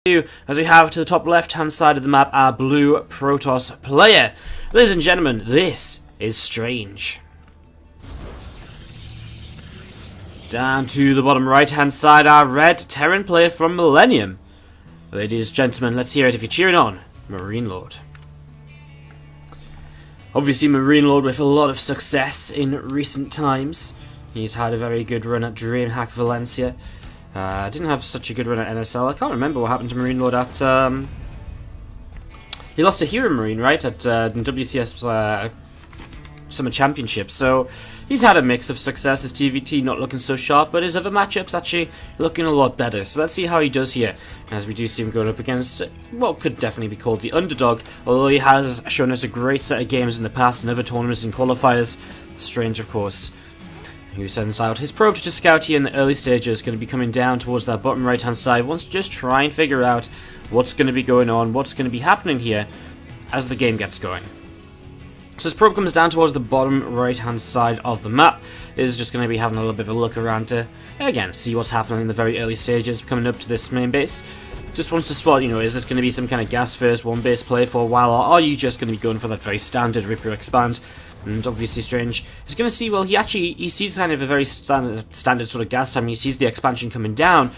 As we have to the top left hand side of the map our blue Protoss player. Ladies and gentlemen, this is Strange. Down to the bottom right hand side our red Terran player from Millennium. Ladies and gentlemen, let's hear it if you're cheering on MarineLorD. Obviously MarineLorD with a lot of success in recent times. He's had a very good run at DreamHack Valencia. Didn't have such a good run at NSL. I can't remember what happened to MarineLorD at... he lost to Hero Marine, right? At WCS Summer Championship. So he's had a mix of success. His TvP not looking so sharp, but his other matchups actually looking a lot better. So let's see how he does here. As we do see him going up against what could definitely be called the underdog. Although he has shown us a great set of games in the past in other tournaments and qualifiers. Strange, of course, who sends out his probe to scout here in the early stages, going to be coming down towards that bottom right hand side, wants to just try and figure out what's going to be going on, what's going to be happening here as the game gets going. So his probe comes down towards the bottom right hand side of the map, is just going to be having a little bit of a look around to, again, see what's happening in the very early stages, coming up to this main base. Just wants to spot, is this going to be some kind of gas first, one base play for a while, or are you just going to be going for that very standard Ripper expand? And obviously Strange is going to see, well, he sees kind of a very standard sort of gas time. He sees the expansion coming down.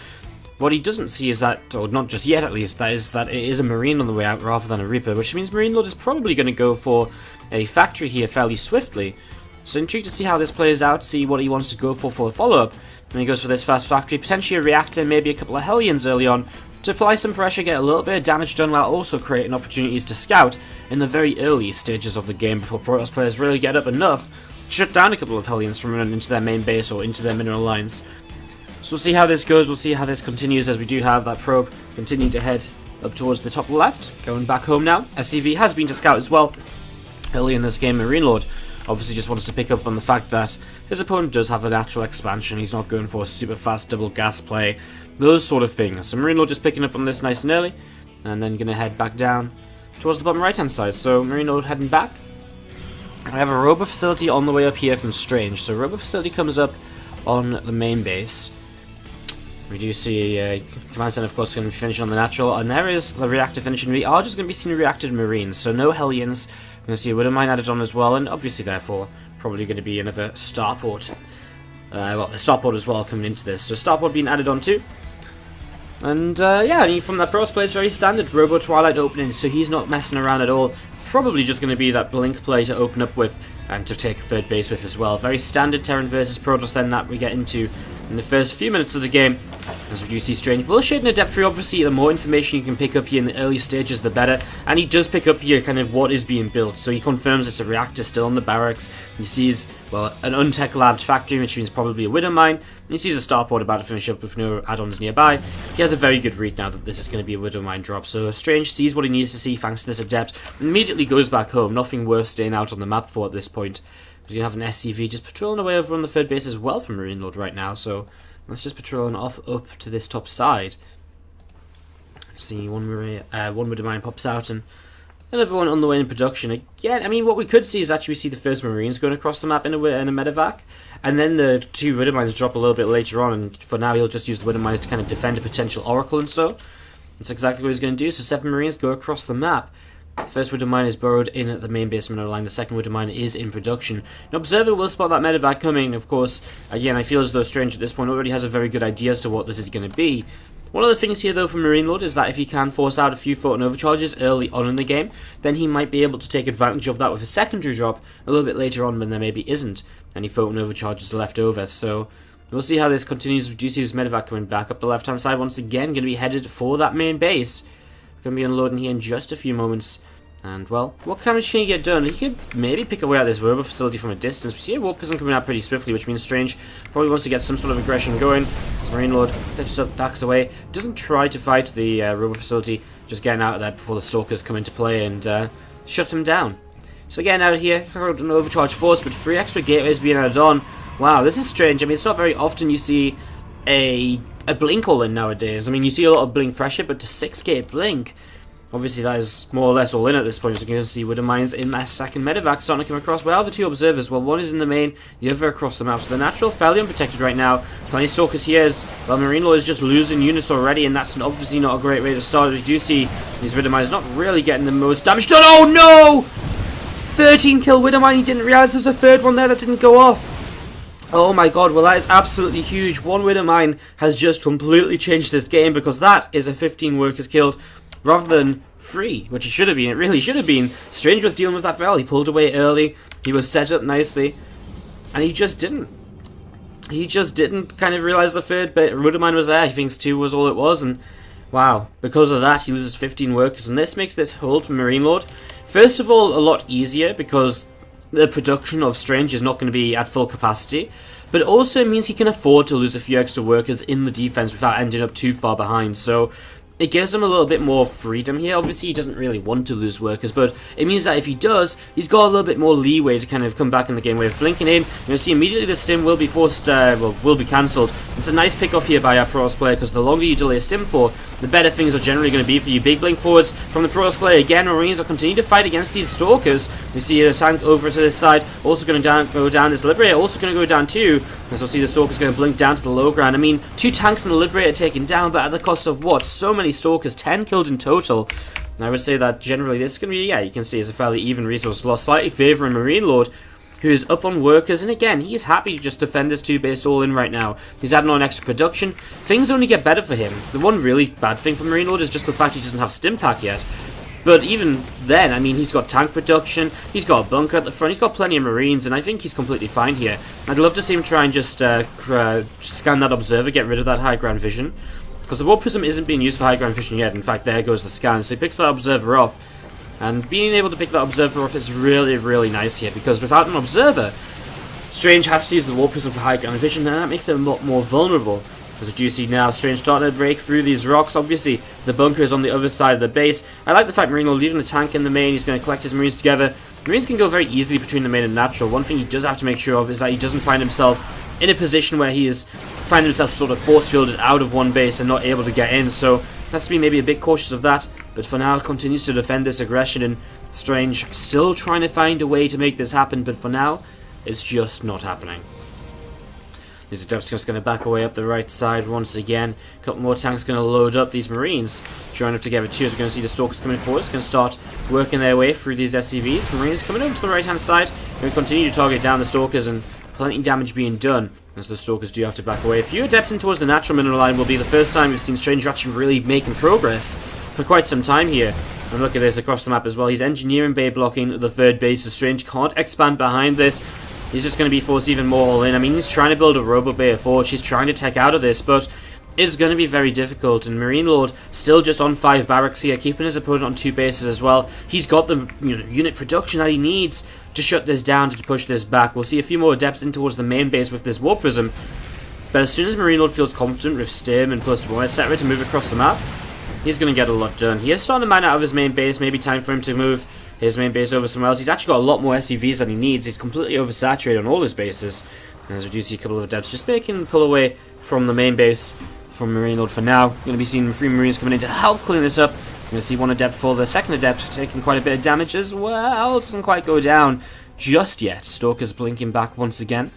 What he doesn't see is that, or not just yet at least, that it is a Marine on the way out rather than a Reaper, which means MarineLorD is probably going to go for a factory here fairly swiftly. So intrigued to see how this plays out, see what he wants to go for a follow-up. And he goes for this fast factory, potentially a reactor, maybe a couple of Hellions early on, to apply some pressure, get a little bit of damage done, while also creating opportunities to scout in the very early stages of the game before Protoss players really get up enough to shut down a couple of Hellions from running into their main base or into their mineral lines. So we'll see how this goes, we'll see how this continues as we do have that probe continuing to head up towards the top left, going back home now. SCV has been to scout as well early in this game. MarineLorD obviously just wants to pick up on the fact that his opponent does have a natural expansion, he's not going for a super fast double gas play, those sort of things. So MarineLorD just picking up on this nice and early, and then going to head back down towards the bottom right hand side. So MarineLorD heading back. I have a Robo Facility on the way up here from Strange. So Robo Facility comes up on the main base. We do see Command Center, of course, going to be finishing on the natural, and there is the reactor finishing. We are just going to be seeing reacted Marines, so no Hellions. We're going to see a Widowmine added on as well, and obviously, therefore, probably going to be another Starport. Well, the Starport as well coming into this, so Starport being added on too. And yeah, from that Protoss play, it's very standard Robo Twilight opening, so he's not messing around at all. Probably just going to be that Blink play to open up with and to take third base with as well. Very standard Terran versus Protoss then that we get into in the first few minutes of the game. As we do see Strange bullshitting a depth 3, obviously the more information you can pick up here in the early stages the better, and he does pick up here kind of what is being built, so he confirms it's a reactor still in the barracks. He sees, well, an untech labbed factory, which means probably a Widowmine. He sees a Starport about to finish up with no add-ons nearby. He has a very good read now that this is going to be a Widowmine drop, so Strange sees what he needs to see thanks to this adept, and immediately goes back home. Nothing worth staying out on the map for at this point. We have an SCV just patrolling away over on the third base as well from MarineLorD right now, so let's just patrolling off up to this top side. See, one Widowmine pops out, and another one on the way in production. Again, I mean, what we could see is actually we see the first Marines going across the map in a medevac, and then the two Widowmines drop a little bit later on, and for now he'll just use the Widowmines to kind of defend a potential Oracle, and so that's exactly what he's going to do. So 7 Marines go across the map. The first Widowmine is burrowed in at the main base mineral line, the second Widowmine is in production. An observer will spot that medevac coming, of course. Again, I feel as though Strange at this point already has a very good idea as to what this is going to be. One of the things here though for MarineLorD is that if he can force out a few photon overcharges early on in the game, then he might be able to take advantage of that with a secondary drop a little bit later on when there maybe isn't any photon overcharges left over. So we'll see how this continues. We do see this medevac coming back up the left hand side once again, going to be headed for that main base. Going to be unloading here in just a few moments. And, well, what damage can he get done? He could maybe pick away at this Robo Facility from a distance. We see a Warpism coming out pretty swiftly, which means Strange probably wants to get some sort of aggression going. As MarineLorD lifts up, backs away, doesn't try to fight the Robo Facility, just getting out of there before the Stalkers come into play and shut him down. So getting out of here, an overcharge force, but 3 extra gateways being added on. Wow, this is strange. I mean, it's not very often you see a blink all in nowadays. I mean, you see a lot of blink pressure, but to 6 gate blink, Obviously, that is more or less all in at this point. As you can see, Widow Mines in that second medevac starting to come across. Where are the two observers? Well, one is in the main, the other across the map. So the natural fairly unprotected right now. Plenty of Stalkers here as well. MarineLorD is just losing units already, and that's obviously not a great way to start. As you do see, these Widow Mines not really getting the most damage done. Oh no! 13 kill Widow Mine. He didn't realize there's a third one there that didn't go off. Oh my god, well that is absolutely huge. One Widow Mine has just completely changed this game, because that is a 15 workers killed rather than 3, which it should have been. It really should have been. Strange was dealing with that well. He pulled away early. He was set up nicely, and he just didn't. He just didn't kind of realize the third Widow Mine was there. He thinks 2 was all it was, and wow, because of that he loses 15 workers, and this makes this hold for MarineLorD first of all a lot easier, because the production of Strange is not going to be at full capacity, but it also means he can afford to lose a few extra workers in the defense without ending up too far behind. So it gives him a little bit more freedom here. Obviously, he doesn't really want to lose workers, but it means that if he does, he's got a little bit more leeway to kind of come back in the game with blinking in. You'll see immediately the stim will be forced, will be cancelled. It's a nice pick off here by our Protoss player, because the longer you delay a stim for, the better things are generally going to be for you. Big blink forwards from the Protoss player. Again, Marines are continuing to fight against these Stalkers. We see a tank over to this side, also going to go down. This Liberator also going to go down too. As we'll see the Stalkers going to blink down to the low ground. I mean, 2 tanks and the Liberator taken down, but at the cost of what? So many Stalkers, 10 killed in total. And I would say that generally this is going to be, yeah, you can see it's a fairly even resource loss, slightly favouring MarineLorD, who is up on workers, and again, he's happy to just defend this 2-base all in right now. He's adding on extra production. Things only get better for him. The one really bad thing for MarineLorD is just the fact he doesn't have stim pack yet. But even then, I mean, he's got tank production, he's got a bunker at the front, he's got plenty of Marines, and I think he's completely fine here. I'd love to see him try and just scan that observer, get rid of that high ground vision, because the Warp Prism isn't being used for high ground vision yet. In fact, there goes the scan, so he picks that observer off. And being able to pick that observer off is really, really nice here, because without an observer, Strange has to use the Warp Prism for high ground vision, and that makes him a lot more vulnerable. As you see now, Strange starting to break through these rocks. Obviously, the bunker is on the other side of the base. I like the fact MarineLorD leaving the tank in the main. He's going to collect his Marines together. Marines can go very easily between the main and natural. One thing he does have to make sure of is that he doesn't find himself in a position where he is finding himself sort of force-fielded out of one base and not able to get in. So, has to be maybe a bit cautious of that. But for now, continues to defend this aggression, and Strange still trying to find a way to make this happen. But for now, it's just not happening. These Adepts just going to back away up the right side once again. A couple more tanks going to load up. These Marines join up together too. As we're going to see the Stalkers coming forward. It's going to start working their way through these SCVs. Marines coming over to the right hand side. Going to continue to target down the Stalkers, and plenty of damage being done as the Stalkers do have to back away. A few Adepts in towards the natural mineral line will be the first time we've seen Stranger actually really making progress for quite some time here. And look at this across the map as well. He's Engineering Bay blocking the third base, so Strange can't expand behind this. He's just going to be forced even more all in. I mean, he's trying to build a Robo Bay of Forge. He's trying to tech out of this, but it's going to be very difficult. And MarineLorD still just on 5 barracks here, keeping his opponent on 2 bases as well. He's got the unit production that he needs to shut this down, to push this back. We'll see a few more Adepts in towards the main base with this Warp Prism. But as soon as MarineLorD feels confident with Stim and +1, etc. to move across the map, he's going to get a lot done. He is starting to mine out of his main base. Maybe time for him to move his main base over somewhere else. He's actually got a lot more SCVs than he needs. He's completely oversaturated on all his bases. And as we do see a couple of Adepts just making pull away from the main base from MarineLorD for now. Going to be seeing 3 Marines coming in to help clean this up. Going to see 1 Adept fall. The second Adept taking quite a bit of damage as well. Doesn't quite go down just yet. Stalker's blinking back once again.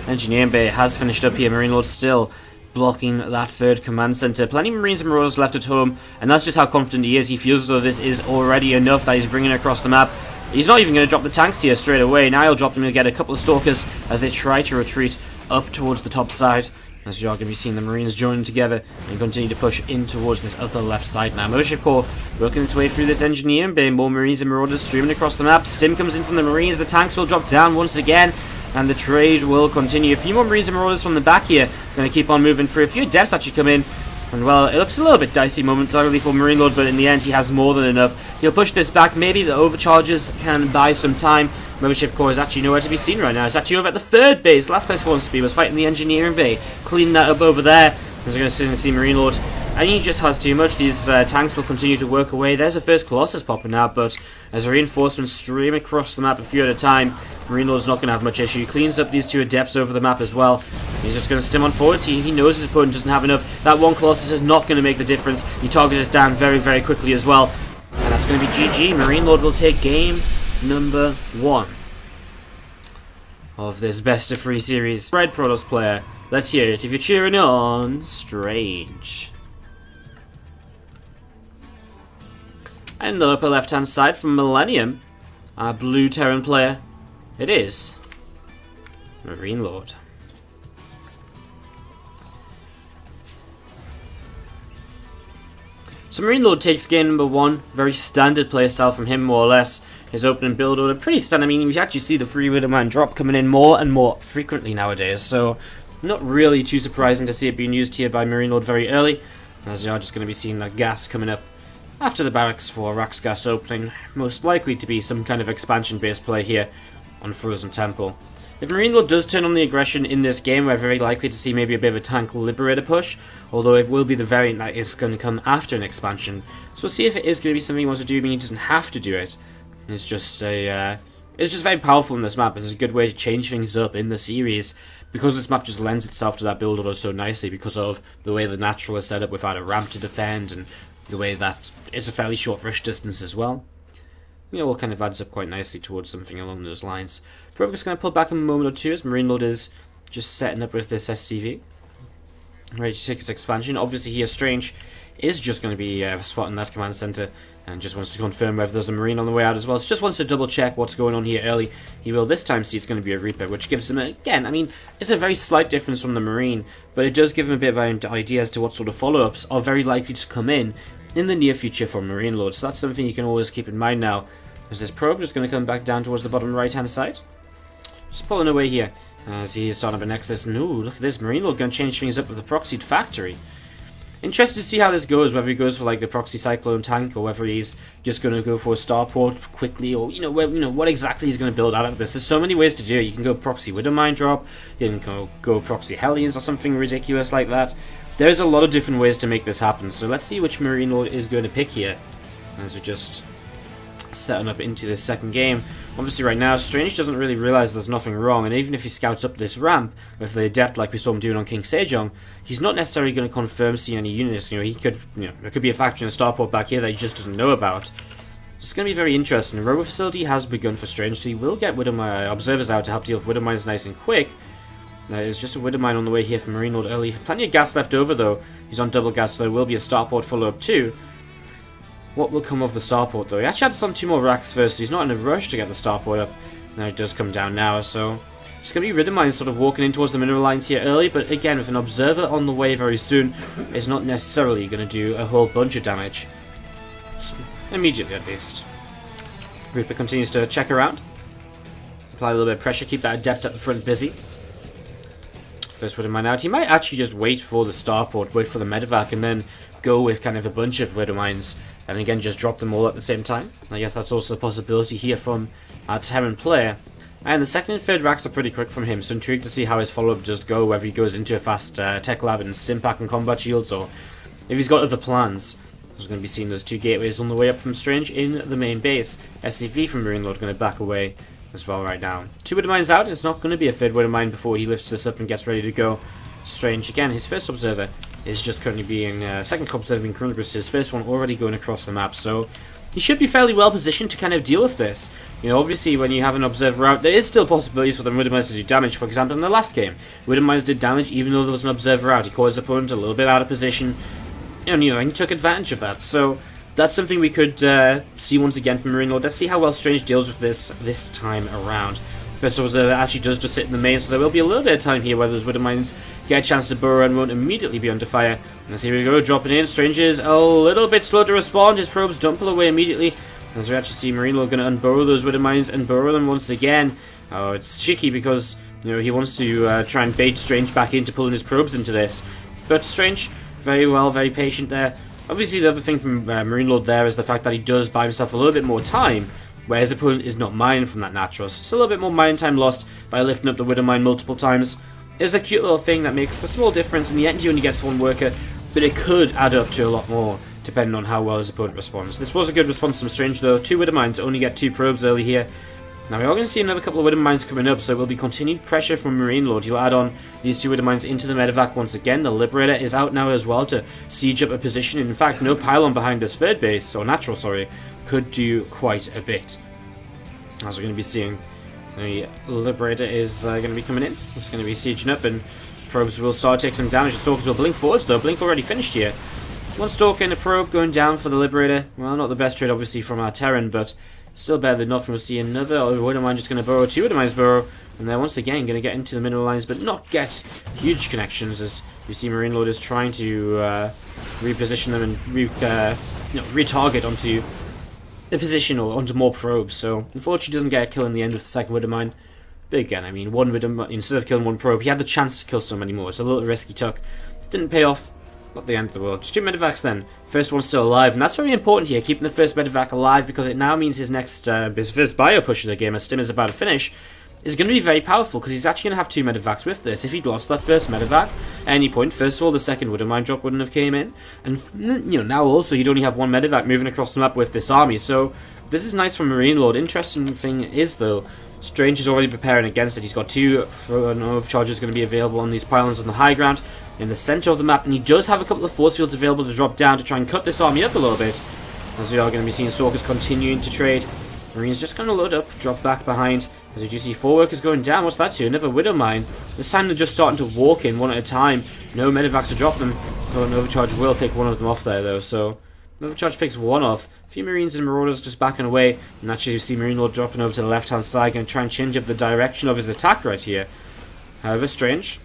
Engineering Bay has finished up here. MarineLorD still blocking that third command center. Plenty of Marines and Marauders left at home, and that's just how confident he is. He feels as though this is already enough that he's bringing across the map. He's not even going to drop the tanks here straight away. Now he'll drop them to get a couple of Stalkers as they try to retreat up towards the top side. As you are going to be seeing the Marines joining together and continue to push in towards this upper left side now. Mothership Corps working its way through this Engineering Bay. More Marines and Marauders streaming across the map. Stim comes in from the Marines. The tanks will drop down once again, and the trade will continue. A few more Marines and Marauders from the back here. Going to keep on moving through. A few Adepts actually come in. And well, it looks a little bit dicey momentarily for MarineLorD, but in the end he has more than enough. He'll push this back. Maybe the overcharges can buy some time. Mothership Corps is actually nowhere to be seen right now. It's actually over at the third base. Last place he wants to be was fighting the Engineering Bay. Cleaning that up over there. As we're going to see MarineLorD And he just has too much. These tanks will continue to work away. There's a first Colossus popping out, but as reinforcements stream across the map a few at a time, MarineLorD's not going to have much issue. He cleans up these two Adepts over the map as well. He's just going to stim on forwards. He knows his opponent doesn't have enough. That one Colossus is not going to make the difference. He targets it down very, very quickly as well. And that's going to be GG. MarineLorD will take game number 1 of this best of 3 series. Red Protoss player, let's hear it if you're cheering on Strange. And the upper left hand side from Millennium, our blue Terran player, it is MarineLorD. So MarineLorD takes game number 1, very standard playstyle from him more or less. His opening build order, pretty standard. I mean, we actually see the free Widowmine drop coming in more and more frequently nowadays, so not really too surprising to see it being used here by MarineLorD very early, as you are just going to be seeing that gas coming up after the barracks for Rax gas opening, most likely to be some kind of expansion-based play here on Frozen Temple. If MarineLorD does turn on the aggression in this game, we're very likely to see maybe a bit of a tank liberator push, although it will be the variant that is going to come after an expansion. So we'll see if it is going to be something he wants to do, but he doesn't have to do it. It's just very powerful in this map. It's a good way to change things up in the series, because this map just lends itself to that build order so nicely because of the way the natural is set up without a ramp to defend, and the way that it's a fairly short rush distance as well. You know, all kind of adds up quite nicely towards something along those lines. Probably just going to pull back in a moment or two as MarineLorD is just setting up with this SCV, ready to take its expansion. Obviously here Strange is just going to be spotting that command center and just wants to confirm whether there's a Marine on the way out as well. So just wants to double check what's going on here early. He will this time see it's going to be a Reaper, which gives him, again, I mean, it's a very slight difference from the Marine, but it does give him a bit of an idea as to what sort of follow-ups are very likely to come in the near future from MarineLorD. So that's something you can always keep in mind now. As this probe just going to come back down towards the bottom right-hand side. Just pulling away here as he is starting up a Nexus. And ooh, look at this. MarineLorD going to change things up with the proxied factory. Interested to see how this goes, whether he goes for like the proxy cyclone tank or whether he's just going to go for a starport quickly, or what exactly he's going to build out of this. There's so many ways to do it. You can go proxy Widowmine drop, you can go proxy Hellions or something ridiculous like that. There's a lot of different ways to make this happen, so let's see which MarineLorD is going to pick here as we just setting up into this second game. Obviously right now Strange doesn't really realize there's nothing wrong, and even if he scouts up this ramp with the Adept like we saw him doing on King Sejong, he's not necessarily going to confirm seeing any units. He could, there could be a factory and a starport back here that he just doesn't know about. It's going to be very interesting. The Robo Facility has begun for Strange, so he will get Widowmine observers out to help deal with Widowmines nice and quick. There's just a Widowmine on the way here for MarineLorD early. Plenty of gas left over though. He's on double gas, so there will be a starport follow-up too. What will come of the starport though? He actually had some 2 more racks first, so he's not in a rush to get the starport up. Now it does come down now, so it's going to be Widowmine sort of walking in towards the mineral lines here early, but again, with an observer on the way very soon, it's not necessarily going to do a whole bunch of damage. Immediately at least. Reaper continues to check around. Apply a little bit of pressure, keep that Adept at the front busy. First Widowmine out. He might actually just wait for the starport, wait for the medevac, and then go with kind of a bunch of Widowmines, and again just drop them all at the same time. I guess that's also a possibility here from our Terran player. And the second and third racks are pretty quick from him, so intrigued to see how his follow-up does go, whether he goes into a fast tech lab and Stimpack and combat shields, or if he's got other plans. There's going to be seeing those 2 gateways on the way up from Strange in the main base. SCV from MarineLorD going to back away as well right now. 2 Widowmines out. It's not going to be a third Widowmine before he lifts this up and gets ready to go. Strange again, his first observer is just currently being second observer being currently his first one already going across the map, so he should be fairly well positioned to kind of deal with this. Obviously when you have an observer out, there is still possibilities for the Widowmines to do damage. For example, in the last game, Widowmines did damage even though there was an observer out. He caught his opponent a little bit out of position, and he took advantage of that. So that's something we could see once again from MarineLorD. Let's see how well Strange deals with this time around. First observer actually does just sit in the main, so there will be a little bit of time here where those Widowmines get a chance to burrow and won't immediately be under fire. And here we go, dropping in. Strange is a little bit slow to respond. His probes don't pull away immediately. As we actually see MarineLorD going to unburrow those Widowmines and burrow them once again. Oh, it's tricky because he wants to try and bait Strange back into pulling his probes into this. But Strange, very well, very patient there. Obviously the other thing from MarineLorD there is the fact that he does buy himself a little bit more time, where his opponent is not mining from that natural. So it's a little bit more mining time lost by lifting up the Widowmine multiple times. It's a cute little thing that makes a small difference. In the end, he only gets 1 worker, but it could add up to a lot more, depending on how well his opponent responds. This was a good response from Strange, though. 2 Widow Mines, only get 2 probes early here. Now we are going to see another couple of Widow Mines coming up, so it will be continued pressure from MarineLorD. He'll add on these 2 Widow Mines into the medevac once again. The Liberator is out now as well to siege up a position. In fact, no pylon behind his third base, or natural, sorry, could do quite a bit. As we're going to be seeing, the Liberator is going to be coming in. It's going to be sieging up, and probes will start to take some damage. The Stalkers will blink forwards, though. Blink already finished here. 1 Stalker and a probe going down for the Liberator. Well, not the best trade, obviously, from our Terran, but still better than nothing. We'll see another Widow Mine just going to burrow, 2 Widow Mines burrow, and they're once again going to get into the mineral lines, but not get huge connections, as you see MarineLorD is trying to reposition them and retarget onto the position or onto more probes. So unfortunately doesn't get a kill in the end with the second Widow Mine. But again, I mean, 1 Widow Mine, instead of killing 1 probe, he had the chance to kill so many more. It's a little risk he took. Didn't pay off. Not the end of the world. Just 2 medevacs then. First one's still alive, and that's very important here, keeping the first medevac alive, because it now means his first bio push of the game, as Stim is about to finish, is going to be very powerful, because he's actually going to have 2 medevacs with this. If he'd lost that first medevac at any point, first of all, the second Widow Mine drop wouldn't have came in, and now also he'd only have 1 medevac moving across the map with this army, so this is nice from MarineLorD. Interesting thing is, though, Strange is already preparing against it. He's got 2 overcharges going to be available on these pylons on the high ground in the center of the map, and he does have a couple of force fields available to drop down to try and cut this army up a little bit, as we are going to be seeing Stalkers continuing to trade. Marine's just going to load up, drop back behind, as we do see 4 workers going down. What's that to? Another Widow Mine. This time they're just starting to walk in one at a time. No medevacs to drop them. But an overcharge will pick one of them off there, though, so an overcharge picks 1 off. A few Marines and Marauders just backing away, and actually you see MarineLorD dropping over to the left hand side, going to try and change up the direction of his attack right here. However, Strange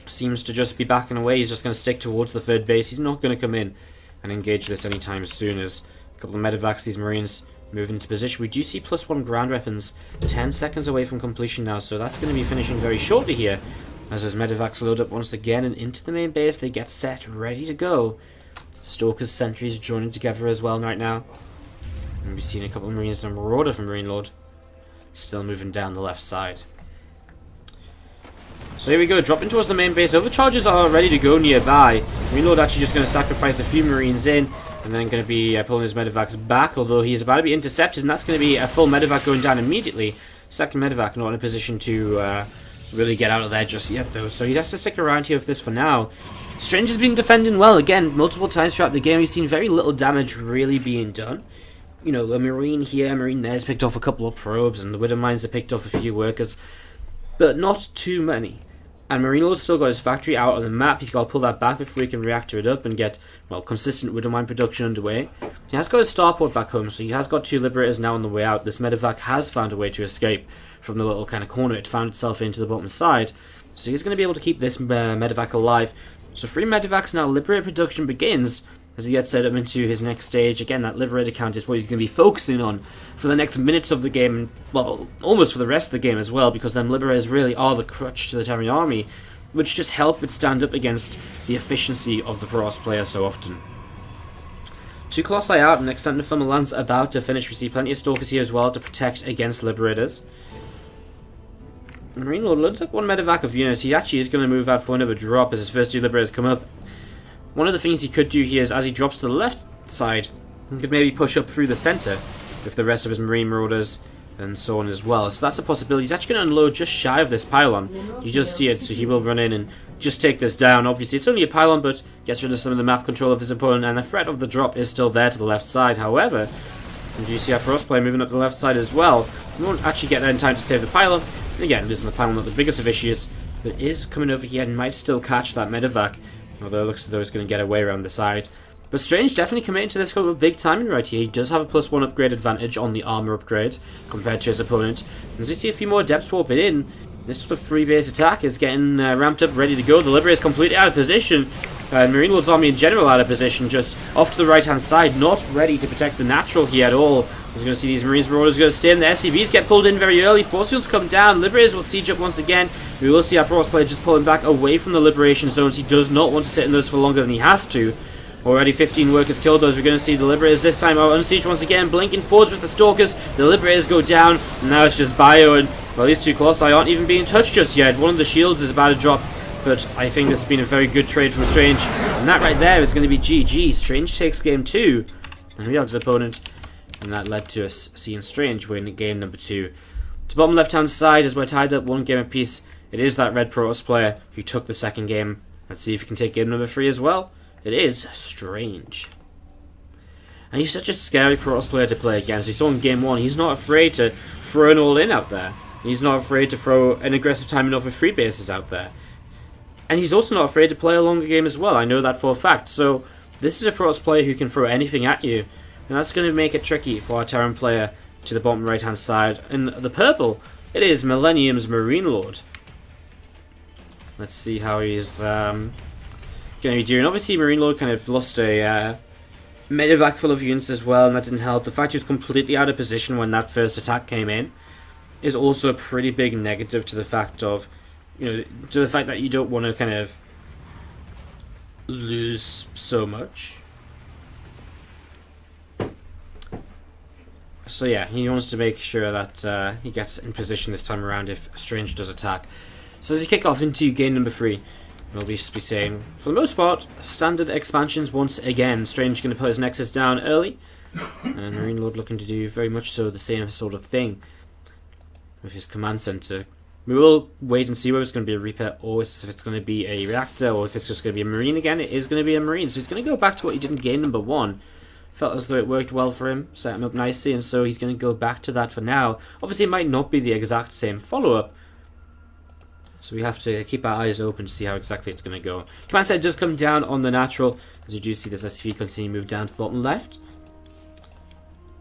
seems to just be backing away. He's just going to stick towards the third base. He's not going to come in and engage this anytime soon, as a couple of medevacs, these Marines move into position. We do see +1 ground weapons 10 seconds away from completion now, so that's going to be finishing very shortly here, as those medevacs load up once again and into the main base. They get set, ready to go. Stalkers, sentries joining together as well right now, and we've seen a couple of Marines and a Marauder from MarineLorD still moving down the left side. So here we go, dropping towards the main base. Overcharges are ready to go nearby. MarineLorD actually just going to sacrifice a few Marines in, and then going to be pulling his medevacs back, although he's about to be intercepted, and that's going to be a full medevac going down immediately. Second medevac not in a position to really get out of there just yet, though, so he has to stick around here with this for now. Strange has been defending well, again, multiple times throughout the game. We've seen very little damage really being done. You know, a Marine here, a Marine there's picked off a couple of probes, and the Widow Mines have picked off a few workers, but not too many. And MarineLorD's still got his factory out on the map. He's got to pull that back before he can reactor it up and get, well, consistent Widow Mine production underway. He has got his starport back home, so he has got 2 Liberators now on the way out. This medevac has found a way to escape from the little kind of corner it found itself into the bottom side, so he's going to be able to keep this medevac alive. So 3 medevacs now. Liberator production begins as he gets set up into his next stage. Again, that Liberator count is what he's going to be focusing on for the next minutes of the game, and, well, almost for the rest of the game as well, because them Liberators really are the crutch to the Terran army, which just help it stand up against the efficiency of the Protoss player so often. 2 Colossi out, and Extended Thermal Lance about to finish. We see plenty of Stalkers here as well to protect against Liberators. MarineLorD loads up 1 medevac of units. He actually is going to move out for another drop as his first 2 Liberators come up. One of the things he could do here is, as he drops to the left side, he could maybe push up through the center with the rest of his Marine Marauders and so on as well. So that's a possibility. He's actually going to unload just shy of this pylon. You just see it, so he will run in and just take this down. Obviously, it's only a pylon, but gets rid of some of the map control of his opponent, and the threat of the drop is still there to the left side. However, and you see our Protoss player moving up the left side as well. He won't actually get there in time to save the pylon. And again, isn't the pylon not the biggest of issues, but is coming over here and might still catch that medevac, although it looks as though it's going to get away around the side. But Strange definitely committed to this with a big timing right here. He does have a +1 upgrade advantage on the armor upgrade compared to his opponent. And as you see a few more depth warping in, this sort of 3 base attack is getting ramped up, ready to go. The Liberator is completely out of position. MarineLorD's army in general out of position, just off to the right hand side, not ready to protect the natural here at all. We're going to see these Marines Marauders going to stay in. The SCVs get pulled in very early. Force fields come down. Liberators will siege up once again. We will see our Protoss player just pulling back away from the liberation zones. He does not want to sit in those for longer than he has to. Already 15 workers killed those. We're going to see the Liberators this time out on siege once again, blinking forwards with the Stalkers. The Liberators go down, and now it's just bio, and well, these 2 Colossi aren't even being touched just yet. One of the shields is about to drop but I think this has been a very good trade from Strange, and that right there is going to be GG. Strange takes game 2, and Ryog's opponent, and that led to us seeing Strange win game number 2. To bottom left-hand side, as we're tied up 1 game apiece, it is that red Protoss player who took the second game. Let's see if he can take game number 3 as well. It is Strange. And he's such a scary Protoss player to play against. We saw in game 1, he's not afraid to throw an all-in out there. He's not afraid to throw an aggressive timing off of 3 bases out there. And he's also not afraid to play a longer game as well. I know that for a fact. So this is a Protoss player who can throw anything at you. And that's going to make it tricky for our Terran player to the bottom right-hand side. And the purple, it is Millennium's MarineLorD. Let's see how he's going to be doing. Obviously, MarineLorD kind of lost a medevac full of units as well, and that didn't help. The fact he was completely out of position when that first attack came in is also a pretty big negative to the fact of, to the fact that you don't want to kind of lose so much. So yeah, he wants to make sure that he gets in position this time around if Strange does attack. So as we kick off into game number 3, we'll be saying, for the most part, standard expansions once again. Strange going to put his Nexus down early, and MarineLorD looking to do very much so the same sort of thing with his command center. We will wait and see whether it's going to be a Reaper or if it's going to be a Reactor or if it's just going to be a Marine again. It is going to be a Marine, so he's going to go back to what he did in game number 1. Felt as though it worked well for him, set him up nicely, and so he's going to go back to that for now. Obviously, it might not be the exact same follow-up, so we have to keep our eyes open to see how exactly it's going to go. Command center does come down on the natural, as you do see this SCV continue to move down to the bottom left.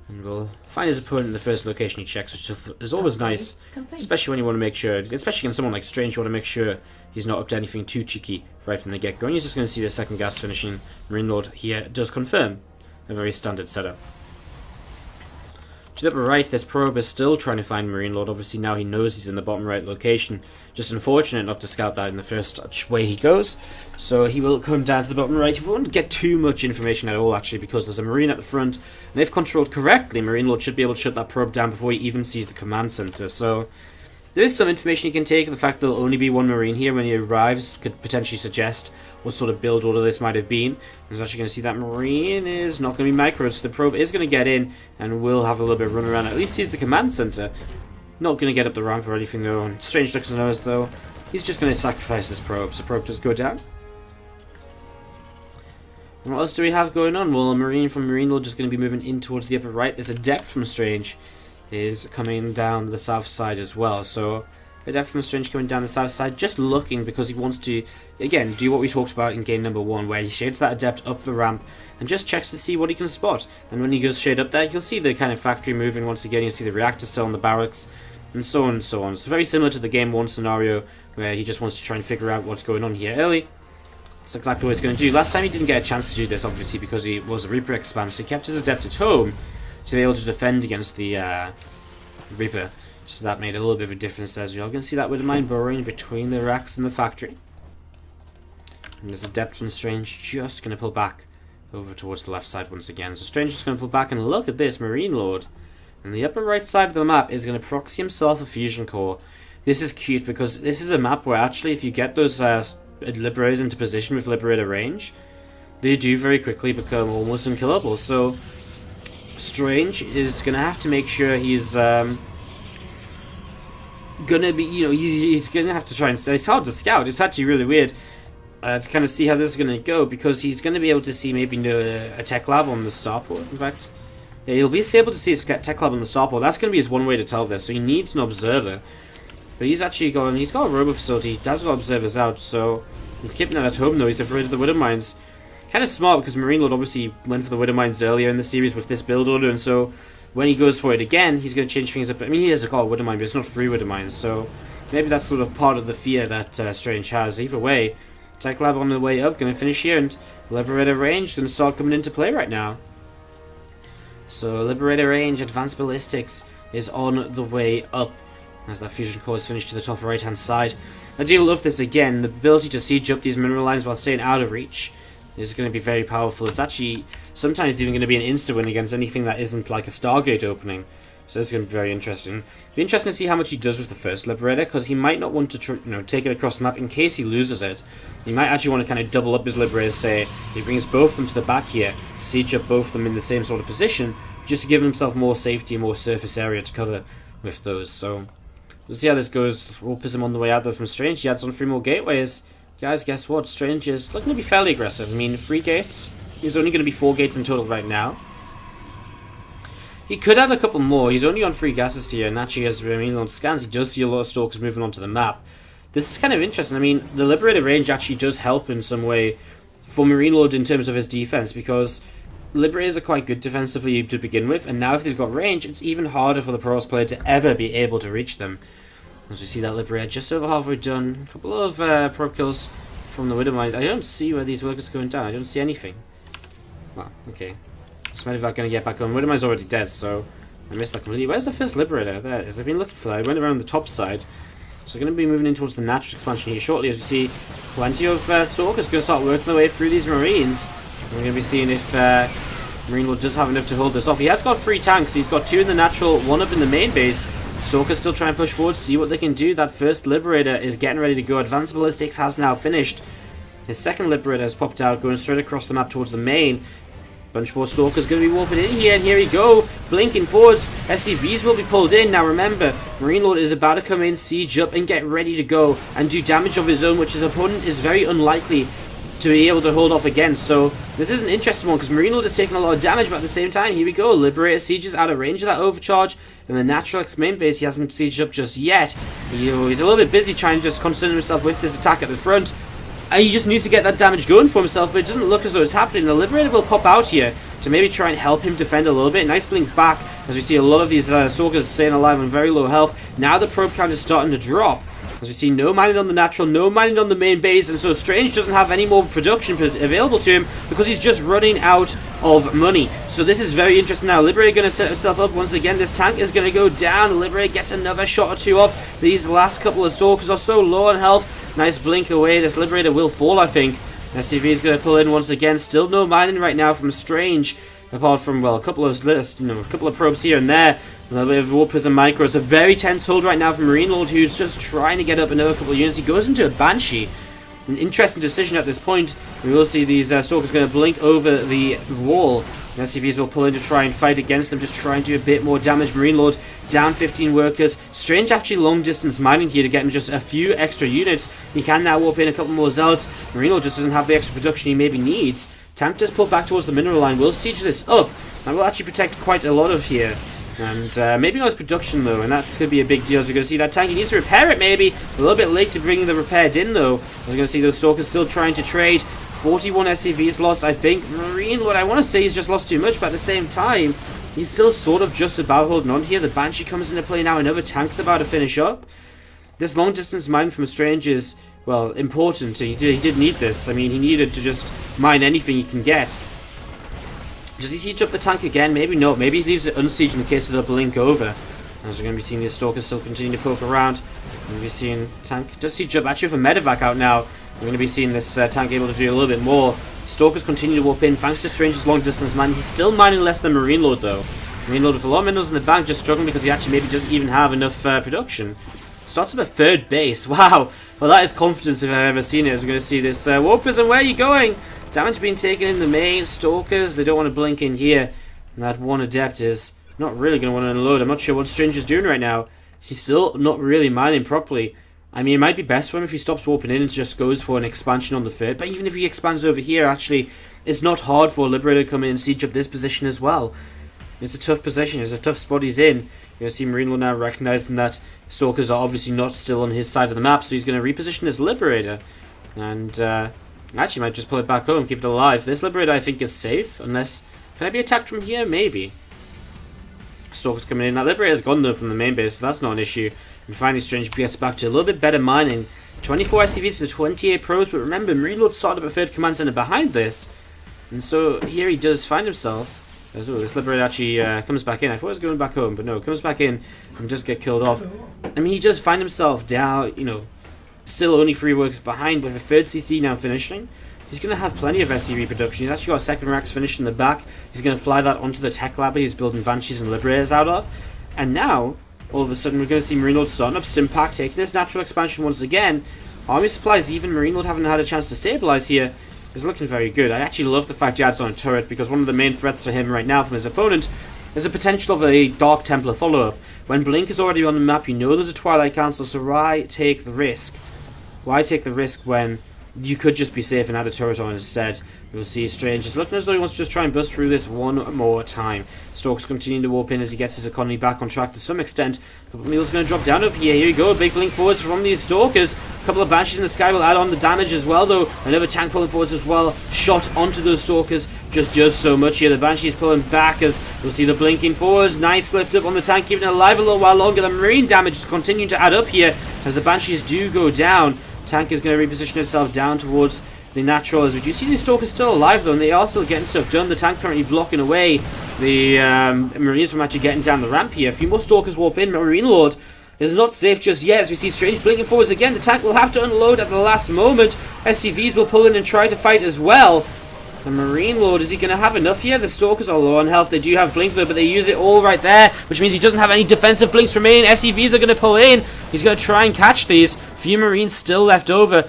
And we'll find his opponent in the first location he checks, which is always nice, especially when you want to make sure, especially against someone like Strange, you want to make sure he's not up to anything too cheeky right from the get-go. And he's just going to see the second gas finishing. MarineLorD here does confirm a very standard setup. To the upper right, this probe is still trying to find MarineLorD. Obviously now he knows he's in the bottom right location. Just unfortunate not to scout that in the first way he goes. So he will come down to the bottom right. He won't get too much information at all actually, because there's a Marine at the front. And if controlled correctly, MarineLorD should be able to shut that probe down before he even sees the command center. So there is some information you can take. The fact that there'll only be 1 Marine here when he arrives could potentially suggest what sort of build order this might have been. I'm actually going to see that Marine is not going to be microed, so the probe is going to get in and will have a little bit of run around. At least he's the command center. Not going to get up the ramp or anything though. And Strange looks and knows though. He's just going to sacrifice this probe, so the probe does go down. And what else do we have going on? Well, a Marine from MarineLorD just going to be moving in towards the upper right. There's a depth from Strange is coming down the south side as well. So the depth from Strange coming down the south side, just looking because he wants to, again, do what we talked about in game number 1, where he shades that adept up the ramp and just checks to see what he can spot. And when he goes shade up there, you'll see the kind of factory moving once again. You'll see the reactor still in the barracks, and so on and so on. So very similar to the game 1 scenario, where he just wants to try and figure out what's going on here early. That's exactly what he's going to do. Last time he didn't get a chance to do this, obviously, because he was a Reaper expand, so he kept his adept at home to be able to defend against the Reaper. So that made a little bit of a difference as well. You can see that with the mine burrowing between the racks and the factory. And there's a depth from Strange just going to pull back over towards the left side once again. So Strange is going to pull back, and look at this, MarineLorD. And the upper right side of the map is going to proxy himself a fusion core. This is cute because this is a map where actually if you get those Liberators into position with Liberator range, they do very quickly become almost unkillable. So Strange is going to have to make sure he's gonna be, he's gonna have to try and. It's hard to scout. It's actually really weird to kind of see how this is gonna go, because he's gonna be able to see maybe a tech lab on the starport. In fact, yeah, he'll be able to see a tech lab on the starport. That's gonna be his one way to tell this. So he needs an observer, but he's actually got a robo facility. He does got observers out, so he's keeping that at home though. He's afraid of the Widow Mines. Kind of smart, because MarineLorD obviously went for the Widow Mines earlier in the series with this build order, and so when he goes for it again, he's going to change things up. I mean, he has a Widow Mine, but it's not 3 Widow Mines, so maybe that's sort of part of the fear that Strange has. Either way, Tech Lab on the way up, going to finish here, and Liberator range going to start coming into play right now. So Liberator range, Advanced Ballistics is on the way up as that fusion core is finished to the top right hand side. I do love this again, the ability to siege up these mineral lines while staying out of reach is going to be very powerful. It's actually sometimes even going to be an insta-win against anything that isn't like a Stargate opening. So this is going to be very interesting. Be interesting to see how much he does with the first Liberator, because he might not want to take it across the map in case he loses it. He might actually want to kind of double up his Liberators, say he brings both of them to the back here, siege up both of them in the same sort of position, just to give himself more safety and more surface area to cover with those. So we'll see how this goes. Warpism on the way out though from Strange. He adds on 3 more gateways. Guys, guess what? Strange is looking to be fairly aggressive. I mean, 3 gates. There's only going to be 4 gates in total right now. He could add a couple more. He's only on 3 gases here, and actually as MarineLorD scans, he does see a lot of Stalkers moving onto the map. This is kind of interesting. I mean, the Liberator range actually does help in some way for MarineLorD in terms of his defense, because Liberators are quite good defensively to begin with, and now if they've got range, it's even harder for the Pros player to ever be able to reach them. As we see that Liberator just over halfway done. A couple of probe kills from the Widow Mines. I don't see where these workers are going down. I don't see anything. Well, okay. This medevac going to get back on. Widow Mine's already dead, so I missed that completely. Where's the first Liberator? There it is. I've been looking for that. I went around the top side. So going to be moving in towards the natural expansion here shortly, as we see plenty of Stalkers going to start working their way through these Marines. We're going to be seeing if MarineLorD does have enough to hold this off. He has got 3 tanks. He's got 2 in the natural, 1 up in the main base. Stalkers still trying to push forward, see what they can do. That first Liberator is getting ready to go. Advanced Ballistics has now finished. His second Liberator has popped out, going straight across the map towards the main. Bunch more Stalkers going to be warping in here, and here we go. Blinking forwards. SCVs will be pulled in. Now remember, MarineLorD is about to come in, siege up, and get ready to go and do damage of his own, which his opponent is very unlikely to be able to hold off against. So this is an interesting one, because MarineLorD is taking a lot of damage, but at the same time, here we go. Liberator sieges out of range of that overcharge. In the natural X main base, he hasn't sieged up just yet. He's a little bit busy trying to just concern himself with this attack at the front. And he just needs to get that damage going for himself, but it doesn't look as though it's happening. The Liberator will pop out here to maybe try and help him defend a little bit. Nice blink back, as we see a lot of these Stalkers staying alive on very low health. Now the probe count is starting to drop, as we see no mining on the natural, no mining on the main base, and so Strange doesn't have any more production available to him because he's just running out of money. So this is very interesting now. Liberator going to set himself up once again. This tank is going to go down. Liberator gets another shot or 2 off. These last couple of Stalkers are so low on health. Nice blink away. This Liberator will fall, I think. SCV is going to pull in once again. Still no mining right now from Strange, apart from, well, a couple of probes here and there. A little bit of War Prism Micros. A very tense hold right now from MarineLorD, who's just trying to get up another couple of units. He goes into a Banshee. An interesting decision at this point. We will see these Stalkers going to blink over the wall. The SCVs will pull in to try and fight against them, just try and do a bit more damage. MarineLorD down 15 workers. Strange actually long distance mining here to get him just a few extra units. He can now warp in a couple more Zealots. MarineLorD just doesn't have the extra production he maybe needs. Tank does pull back towards the mineral line. We'll siege this up. That will actually protect quite a lot of here. And maybe not his production though, and that could be a big deal as we're going to see that tank. He needs to repair it maybe. A little bit late to bring the repaired in though. As we're going to see those Stalkers still trying to trade. 41 SCVs lost, I think. MarineLorD, I want to say he's just lost too much, but at the same time, he's still sort of just about holding on here. The Banshee comes into play now. Another tank's about to finish up. This long distance mine from Strange is, well, important. He did need this. I mean, he needed to just mine anything he can get. Does he siege up the tank again? Maybe not. Maybe he leaves it unsieged in case of the blink over. As we're going to be seeing these Stalkers still continue to poke around. We're going to be seeing tank does siege up. Actually, with a medevac out now, we're going to be seeing this tank able to do a little bit more. Stalkers continue to warp in thanks to Strange's long distance man. He's still mining less than MarineLorD though. MarineLorD with a lot of minerals in the bank, just struggling because he actually maybe doesn't even have enough production. Starts up a 3rd base. Wow. Well, that is confidence if I've ever seen it. As we're going to see this War Prism. Where are you going? Damage being taken in the main. Stalkers, they don't want to blink in here. And that one Adept is not really going to want to unload. I'm not sure what Strange is doing right now. He's still not really mining properly. I mean, it might be best for him if he stops warping in and just goes for an expansion on the 3rd. But even if he expands over here, actually, it's not hard for a Liberator to come in and siege up this position as well. It's a tough position. It's a tough spot he's in. You're going to see MarineLorD now recognizing that Stalkers are obviously not still on his side of the map, so he's going to reposition his Liberator. And actually might just pull it back home, keep it alive. This Liberator, I think, is safe, unless... Can I be attacked from here? Maybe. Stalkers coming in. That Liberator's gone, though, from the main base, so that's not an issue. And finally, Strange gets back to a little bit better mining. 24 SCVs to 28 pros, but remember, MarineLorD started up a 3rd command center behind this. And so here he does find himself... Oh, this Liberator actually comes back in. I thought he was going back home, but no, comes back in and does get killed off. I mean, he does find himself down, you know, still only 3 works behind, with a 3rd CC now finishing. He's going to have plenty of SCV production. He's actually got a 2nd racks finished in the back. He's going to fly that onto the tech lab he's building Banshees and Liberators out of. And now, all of a sudden, we're going to see MarineLorD starting up Stimpack, taking this natural expansion once again. Army supplies, even MarineLorD haven't had a chance to stabilize here, is looking very good. I actually love the fact he adds on a turret, because one of the main threats for him right now from his opponent is the potential of a Dark Templar follow-up. When Blink is already on the map, you know there's a Twilight Council, so why take the risk? Why take the risk when you could just be safe and add a turret on instead? We'll see Strange is looking as though he wants to just try and bust through this one more time. Stokes continuing to open as he gets his economy back on track to some extent. A couple of meals going to drop down over here. Here we go, big blink forwards from these Stalkers. A couple of Banshees in the sky will add on the damage as well, though. Another tank pulling forwards as well. Shot onto those Stalkers just does so much here. The Banshees pulling back as we'll see the blinking forwards. Nice lift up on the tank, keeping it alive a little while longer. The Marine damage is continuing to add up here as the Banshees do go down. Tank is going to reposition itself down towards the natural, as we do see these Stalkers still alive though, and they are still getting stuff done. The tank currently blocking away the Marines from actually getting down the ramp here. A few more Stalkers warp in. MarineLorD is not safe just yet, as we see Strange blinking forwards again. The tank will have to unload at the last moment. SCVs will pull in and try to fight as well. The MarineLorD, is he going to have enough here? The Stalkers are low on health. They do have blink though, but they use it all right there, which means he doesn't have any defensive blinks remaining. SCVs are going to pull in. He's going to try and catch these. Few Marines still left over.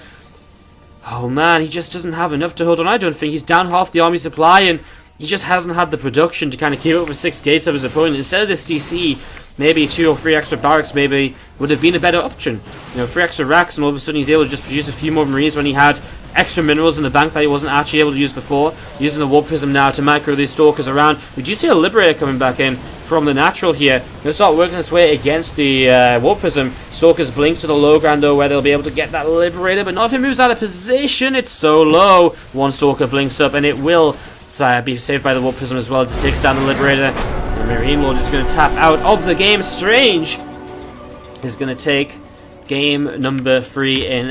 Oh man, he just doesn't have enough to hold on. I don't think he's down half the army supply, and he just hasn't had the production to kind of keep up with 6 gates of his opponent. Instead of this DC, maybe 2 or 3 extra barracks maybe would have been a better option. You know, 3 extra racks, and all of a sudden he's able to just produce a few more Marines when he had extra minerals in the bank that he wasn't actually able to use before. Using the Warp Prism now to micro these Stalkers around. We do see a Liberator coming back in from the natural here. Gonna start working its way against the Warp Prism. Stalkers blink to the low ground though, where they'll be able to get that Liberator, but not if it moves out of position. It's so low. One Stalker blinks up, and it will be saved by the Warp Prism as well as it takes down the Liberator. The MarineLorD is going to tap out of the game. Strange is going to take game number 3 in